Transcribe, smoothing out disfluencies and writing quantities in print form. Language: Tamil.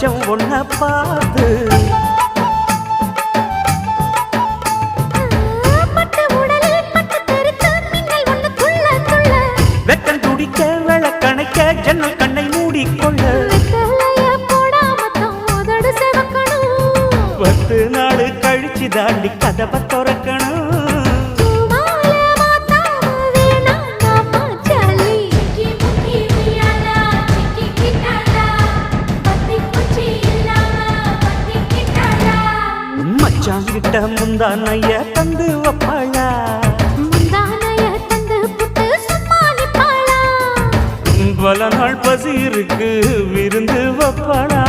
மச்சம் ஒன்ன பார்த்து வெக்கம் துடிக்க விளக்கணைக்க ஜன்னல் கண்ணை மூடிக்கொள்ள 10 நாள் கழிச்சு தாண்டி கதவை திறக்கணும் மச்சாங்கிட்ட முந்தானைய தந்து வப்பாளா பல நாள் பசி இருக்கு விருந்து வப்பாளா